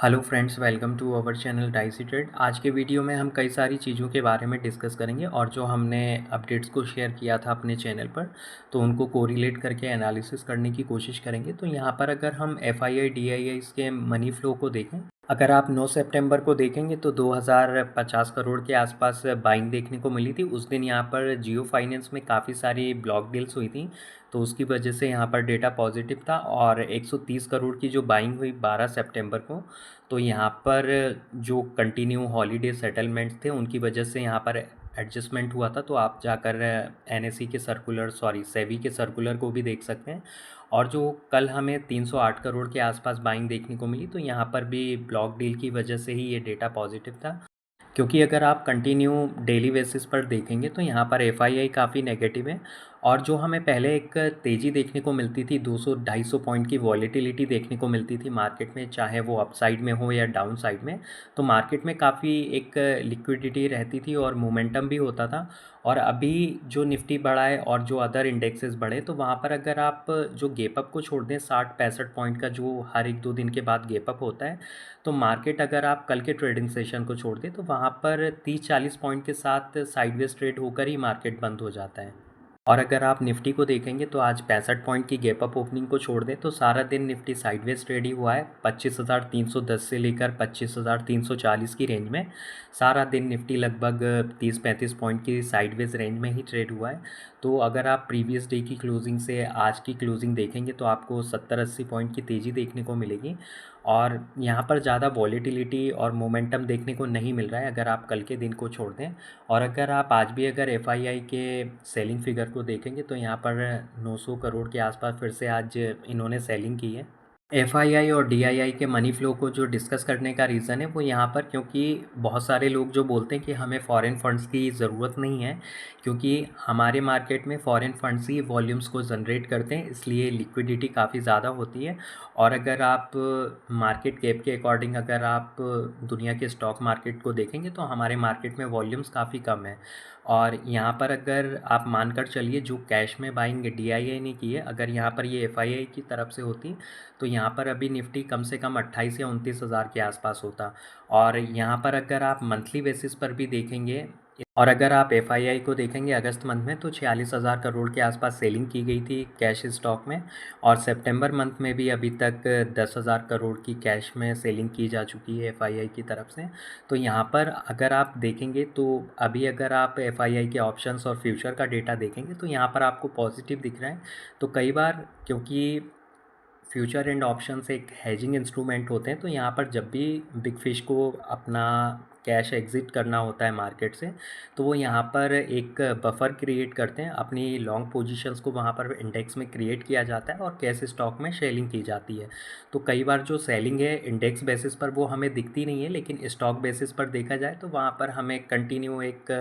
Hello friends, welcome to our channel dicey trade. आज के video में हम कई सारी चीज़ों के बारे में डिस्कस करेंगे और जो हमने अपडेट्स को शेयर किया था अपने चैनल पर, तो उनको कोरिलेट करके एनालिसिस करने की कोशिश करेंगे। तो यहाँ पर अगर हम एफआईआई डीआईआई के मनी फ्लो को देखें, अगर आप 9 सितंबर को देखेंगे तो 2050 करोड़ के आसपास बाइंग देखने को मिली थी। उस दिन यहाँ पर जियो फाइनेंस में काफ़ी सारी ब्लॉक डील्स हुई थी, तो उसकी वजह से यहाँ पर डेटा पॉजिटिव था। और 130 करोड़ की जो बाइंग हुई 12 सितंबर को, तो यहाँ पर जो कंटिन्यू हॉलीडे सेटलमेंट्स थे उनकी वजह से यहाँ पर एडजस्टमेंट हुआ था। तो आप जाकर एनएसई के सर्कुलर सेबी के सर्कुलर को भी देख सकते हैं। और जो कल हमें 308 करोड़ के आसपास बाइंग देखने को मिली, तो यहाँ पर भी ब्लॉक डील की वजह से ही ये डेटा पॉजिटिव था। क्योंकि अगर आप कंटिन्यू डेली बेसिस पर देखेंगे तो यहाँ पर एफआईआई काफ़ी नेगेटिव है। और जो हमें पहले एक तेज़ी देखने को मिलती थी, 200-250 पॉइंट की वॉलेटिलिटी देखने को मिलती थी मार्केट में, चाहे वो अपसाइड में हो या डाउन साइड में, तो मार्केट में काफ़ी एक लिक्विडिटी रहती थी और मोमेंटम भी होता था। और अभी जो निफ्टी बढ़ा है और जो अदर इंडेक्सेस बढ़े, तो वहाँ पर अगर आप जो गैप अप को छोड़ दें 60-65 पॉइंट का, जो हर 1-2 दिन के बाद गैप अप होता है, तो मार्केट अगर आप कल के ट्रेडिंग सेशन को छोड़ दें तो वहाँ पर 30-40 पॉइंट के साथ साइडवेज ट्रेड होकर ही मार्केट बंद हो जाता है। और अगर आप निफ्टी को देखेंगे तो आज 65 पॉइंट की गैप अप ओपनिंग को छोड़ दें तो सारा दिन निफ्टी साइडवेज ट्रेड ही हुआ है। 25,310 से लेकर 25,340 की रेंज में सारा दिन निफ्टी लगभग 30-35 पॉइंट की साइडवेज रेंज में ही ट्रेड हुआ है। तो अगर आप प्रीवियस डे की क्लोजिंग से आज की क्लोजिंग देखेंगे तो आपको 70-80 पॉइंट की तेज़ी देखने को मिलेगी। और यहाँ पर ज़्यादा वॉलेटिलिटी और मोमेंटम देखने को नहीं मिल रहा है अगर आप कल के दिन को छोड़ दें। और अगर आप आज भी अगर एफआईआई के सेलिंग फिगर को देखेंगे तो यहाँ पर 900 करोड़ के आसपास फिर से आज इन्होंने सेलिंग की है। एफआईआई और डीआईआई के मनी फ्लो को जो डिस्कस करने का रीज़न है वो यहाँ पर, क्योंकि बहुत सारे लोग जो बोलते हैं कि हमें फॉरेन फंड्स की ज़रूरत नहीं है, क्योंकि हमारे मार्केट में फॉरेन फंड्स ही वॉल्यूम्स को जनरेट करते हैं, इसलिए लिक्विडिटी काफ़ी ज़्यादा होती है। और अगर आप मार्केट कैप के अकॉर्डिंग अगर आप दुनिया के स्टॉक मार्केट को देखेंगे तो हमारे मार्केट में वॉल्यूम्स काफ़ी कम है। और यहाँ पर अगर आप मानकर चलिए जो कैश में बाइंग डीआईआई ने की है, अगर यहाँ पर ये एफआईआई की तरफ से होती तो यहाँ पर अभी निफ्टी कम से कम 28 या 29 हज़ार के आसपास होता। और यहाँ पर अगर आप मंथली बेसिस पर भी देखेंगे और अगर आप एफआईआई को देखेंगे अगस्त मंथ में, तो 46,000 करोड़ के आसपास सेलिंग की गई थी कैश स्टॉक में। और सितंबर मंथ में भी अभी तक 10,000 करोड़ की कैश में सेलिंग की जा चुकी है एफआईआई की तरफ से। तो यहाँ पर अगर आप देखेंगे तो अभी अगर आप एफआईआई के ऑप्शंस और फ्यूचर का डेटा देखेंगे तो यहाँ पर आपको पॉजिटिव दिख रहा है। तो कई बार, क्योंकि फ्यूचर एंड ऑप्शंस एक हेजिंग इंस्ट्रूमेंट होते हैं, तो यहाँ पर जब भी बिग फिश को अपना कैश एग्जिट करना होता है मार्केट से, तो वो यहाँ पर एक बफर क्रिएट करते हैं, अपनी लॉन्ग पोजीशंस को वहाँ पर इंडेक्स में क्रिएट किया जाता है और कैश स्टॉक में सेलिंग की जाती है। तो कई बार जो सेलिंग है इंडेक्स बेसिस पर वो हमें दिखती नहीं है, लेकिन स्टॉक बेसिस पर देखा जाए तो वहाँ पर हमें कंटिन्यू एक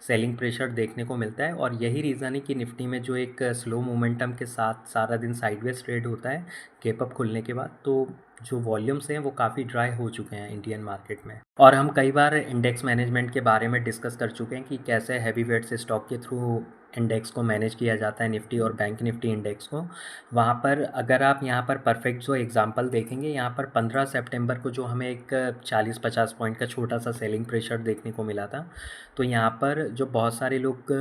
सेलिंग प्रेशर देखने को मिलता है। और यही रीज़न है कि निफ्टी में जो एक स्लो मोमेंटम के साथ सारा दिन साइडवेज ट्रेड होता है गैप अप खुलने के बाद, तो जो वॉल्यूम्स हैं वो काफ़ी ड्राई हो चुके हैं इंडियन मार्केट में। और हम कई बार इंडेक्स मैनेजमेंट के बारे में डिस्कस कर चुके हैं कि कैसे हैवी वेट्स स्टॉक के थ्रू इंडेक्स को मैनेज किया जाता है, निफ्टी और बैंक निफ्टी इंडेक्स को। वहाँ पर अगर आप यहाँ पर परफेक्ट जो एग्जांपल देखेंगे, यहाँ पर 15 सितंबर को जो हमें एक 40-50 पॉइंट का छोटा सा सेलिंग प्रेशर देखने को मिला था, तो यहाँ पर जो बहुत सारे लोग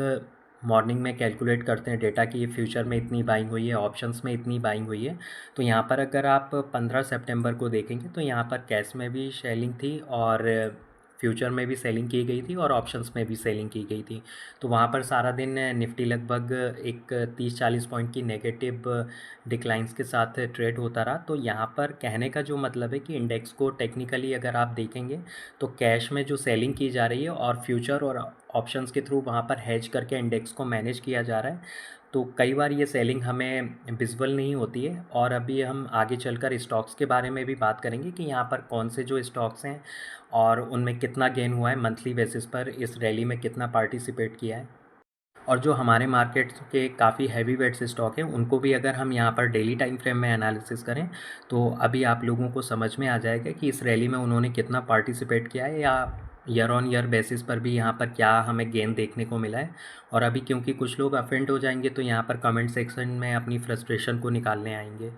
मॉर्निंग में कैलकुलेट करते हैं डेटा कि फ्यूचर में इतनी बाइंग हुई है, ऑप्शंस में इतनी बाइंग हुई है, तो यहाँ पर अगर आप 15 सितंबर को देखेंगे तो यहाँ पर कैश में भी सेलिंग थी और फ्यूचर में भी सेलिंग की गई थी और ऑप्शंस में भी सेलिंग की गई थी। तो वहाँ पर सारा दिन निफ्टी लगभग एक 30-40 पॉइंट की नेगेटिव डिक्लाइंस के साथ ट्रेड होता रहा। तो यहाँ पर कहने का जो मतलब है कि इंडेक्स को टेक्निकली अगर आप देखेंगे तो कैश में जो सेलिंग की जा रही है और फ्यूचर और ऑप्शंस के थ्रू वहाँ पर हेज करके इंडेक्स को मैनेज किया जा रहा है, तो कई बार ये सेलिंग हमें विजुअल नहीं होती है। और अभी हम आगे चलकर स्टॉक्स के बारे में भी बात करेंगे कि यहाँ पर कौन से जो स्टॉक्स हैं और उनमें कितना गेन हुआ है मंथली बेसिस पर, इस रैली में कितना पार्टिसिपेट किया है। और जो हमारे मार्केट के काफ़ी हैवी वेट्स स्टॉक हैं उनको भी अगर हम यहाँ पर डेली टाइम फ्रेम में एनालिसिस करें तो अभी आप लोगों को समझ में आ जाएगा कि इस रैली में उन्होंने कितना पार्टिसिपेट किया है, या ईयर ऑन ईयर बेसिस पर भी यहाँ पर क्या हमें गेन देखने को मिला है। और अभी क्योंकि कुछ लोग अफेंड हो जाएंगे तो यहाँ पर कमेंट सेक्शन में अपनी फ्रस्ट्रेशन को निकालने आएंगे।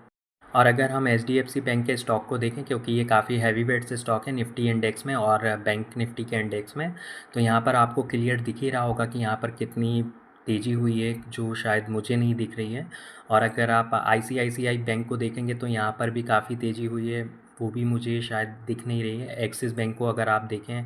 और अगर हम एचडीएफसी बैंक के स्टॉक को देखें, क्योंकि ये काफ़ी हैवी वेट से स्टॉक है निफ्टी इंडेक्स में और बैंक निफ्टी के इंडेक्स में, तो यहाँ पर आपको क्लियर दिख ही रहा होगा कि यहाँ पर कितनी तेज़ी हुई है, जो शायद मुझे नहीं दिख रही है। और अगर आप आईसीआईसीआई बैंक को देखेंगे तो यहाँ पर भी काफ़ी तेज़ी हुई है, वो भी मुझे शायद दिख नहीं रही है। एक्सिस बैंक को अगर आप देखें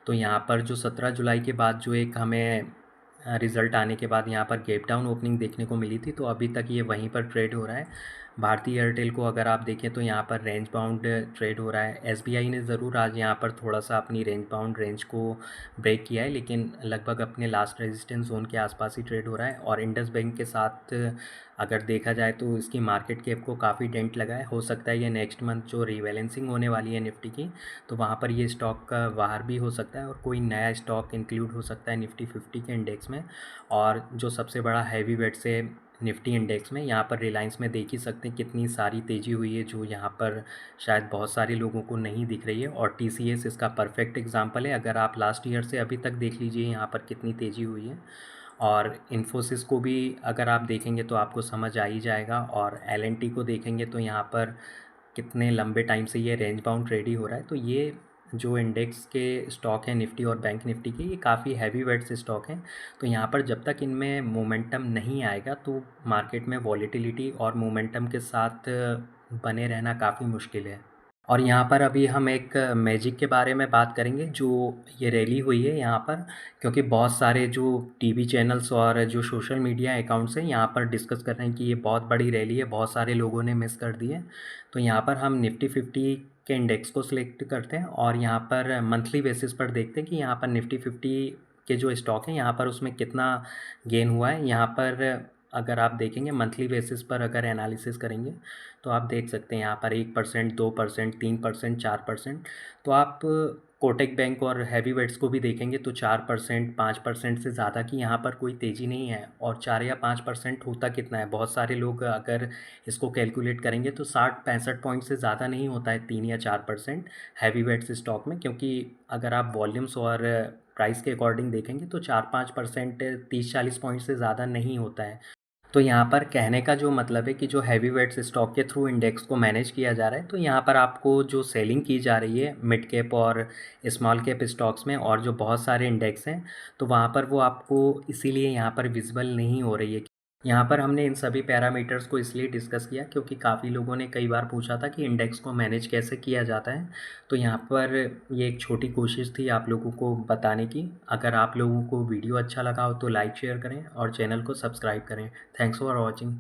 तो यहाँ पर जो 17 जुलाई के बाद जो एक हमें रिज़ल्ट आने के बाद यहाँ पर गैप डाउन ओपनिंग देखने को मिली थी, तो अभी तक ये वहीं पर ट्रेड हो रहा है। भारती एयरटेल को अगर आप देखें तो यहाँ पर रेंज बाउंड ट्रेड हो रहा है। एसबीआई ने ज़रूर आज यहाँ पर थोड़ा सा अपनी रेंज बाउंड रेंज को ब्रेक किया है, लेकिन लगभग अपने लास्ट रेजिस्टेंस जोन के आसपास ही ट्रेड हो रहा है। और इंडस बैंक के साथ अगर देखा जाए तो इसकी मार्केट कैप को काफ़ी डेंट लगा है। हो सकता है ये नेक्स्ट मंथ जो रीबैलेंसिंग होने वाली है निफ्टी की, तो वहाँ पर ये स्टॉक का बाहर भी हो सकता है और कोई नया स्टॉक इंक्लूड हो सकता है निफ्टी 50 के इंडेक्स में। और जो सबसे बड़ा हैवी वेट से निफ्टी इंडेक्स में, यहाँ पर रिलायंस में देख ही सकते हैं कितनी सारी तेज़ी हुई है, जो यहाँ पर शायद बहुत सारे लोगों को नहीं दिख रही है। और टीसीएस इसका परफेक्ट एग्जांपल है। अगर आप लास्ट ईयर से अभी तक देख लीजिए यहाँ पर कितनी तेज़ी हुई है। और इन्फोसिस को भी अगर आप देखेंगे तो आपको समझ आ ही जाएगा। और एलएनटी को देखेंगे तो यहाँ पर कितने लंबे टाइम से ये रेंज बाउंड ट्रेड ही हो रहा है। तो ये जो इंडेक्स के स्टॉक हैं निफ्टी और बैंक निफ्टी के, ये काफ़ी हैवी वेट से स्टॉक हैं। तो यहाँ पर जब तक इनमें मोमेंटम नहीं आएगा तो मार्केट में वॉलीटिलिटी और मोमेंटम के साथ बने रहना काफ़ी मुश्किल है। और यहाँ पर अभी हम एक मैजिक के बारे में बात करेंगे, जो ये रैली हुई है यहाँ पर, क्योंकि बहुत सारे जो टीवी चैनल्स और जो सोशल मीडिया अकाउंट्स हैं यहाँ पर डिस्कस कर रहे हैं कि ये बहुत बड़ी रैली है, बहुत सारे लोगों ने मिस कर दी है। तो यहाँ पर हम निफ्टी 50 के इंडेक्स को सिलेक्ट करते हैं और यहाँ पर मंथली बेसिस पर देखते हैं कि यहाँ पर निफ्टी 50 के जो स्टॉक हैं यहाँ पर उसमें कितना गेन हुआ है। यहाँ पर अगर आप देखेंगे मंथली बेसिस पर अगर एनालिसिस करेंगे तो आप देख सकते हैं यहाँ पर 1%, 2%, 3%, 4%। तो आप कोटक बैंक और हैवी वेट्स को भी देखेंगे तो 4%, 5% से ज़्यादा की यहाँ पर कोई तेज़ी नहीं है। और 4 या 5% होता कितना है, बहुत सारे लोग अगर इसको कैलकुलेट करेंगे तो 60-65 पॉइंट से ज़्यादा नहीं होता है 3 या 4% हैवी वेट्स स्टॉक में। क्योंकि अगर आप वॉल्यूम्स और प्राइस के अकॉर्डिंग देखेंगे तो 4-5%, 30-40 पॉइंट से ज़्यादा नहीं होता है। तो यहाँ पर कहने का जो मतलब है कि जो हैवी वेट्स स्टॉक के थ्रू इंडेक्स को मैनेज किया जा रहा है, तो यहाँ पर आपको जो सेलिंग की जा रही है मिड कैप और स्मॉल कैप स्टॉक्स में और जो बहुत सारे इंडेक्स हैं, तो वहाँ पर वो आपको इसीलिए यहाँ पर विजिबल नहीं हो रही है। यहाँ पर हमने इन सभी पैरामीटर्स को इसलिए डिस्कस किया क्योंकि काफ़ी लोगों ने कई बार पूछा था कि इंडेक्स को मैनेज कैसे किया जाता है। तो यहाँ पर ये एक छोटी कोशिश थी आप लोगों को बताने की। अगर आप लोगों को वीडियो अच्छा लगा हो तो लाइक शेयर करें और चैनल को सब्सक्राइब करें। Thanks for watching.